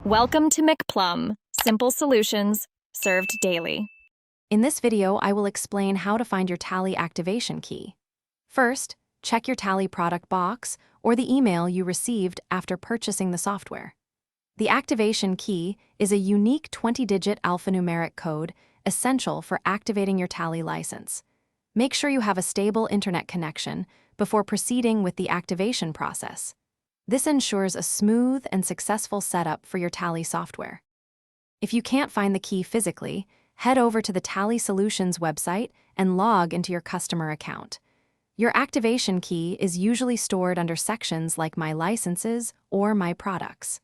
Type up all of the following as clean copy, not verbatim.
Welcome to McPlum, simple solutions served daily. In this video, I will explain how to find your Tally activation key. First, check your Tally product box or the email you received after purchasing the software. The activation key is a unique 20-digit alphanumeric code essential for activating your Tally license. Make sure you have a stable internet connection before proceeding with the activation process. This ensures a smooth and successful setup for your Tally software. If you can't find the key physically, head over to the Tally Solutions website and log into your customer account. Your activation key is usually stored under sections like My Licenses or My Products.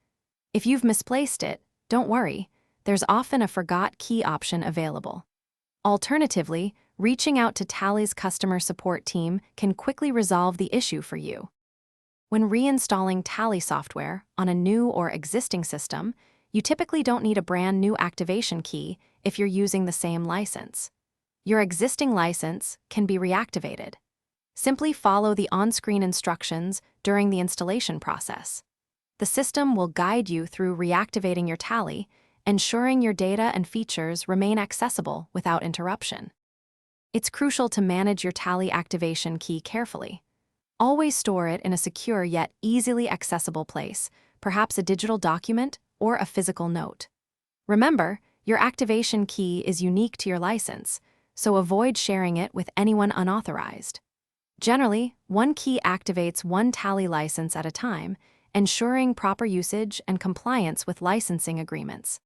If you've misplaced it, don't worry, there's often a Forgot Key option available. Alternatively, reaching out to Tally's customer support team can quickly resolve the issue for you. When reinstalling Tally software on a new or existing system, you typically don't need a brand new activation key if you're using the same license. Your existing license can be reactivated. Simply follow the on-screen instructions during the installation process. The system will guide you through reactivating your Tally, ensuring your data and features remain accessible without interruption. It's crucial to manage your Tally activation key carefully. Always store it in a secure yet easily accessible place, perhaps a digital document or a physical note. Remember, your activation key is unique to your license, so avoid sharing it with anyone unauthorized. Generally, one key activates one Tally license at a time, ensuring proper usage and compliance with licensing agreements.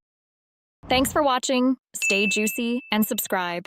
Thanks for watching. Stay juicy and subscribe.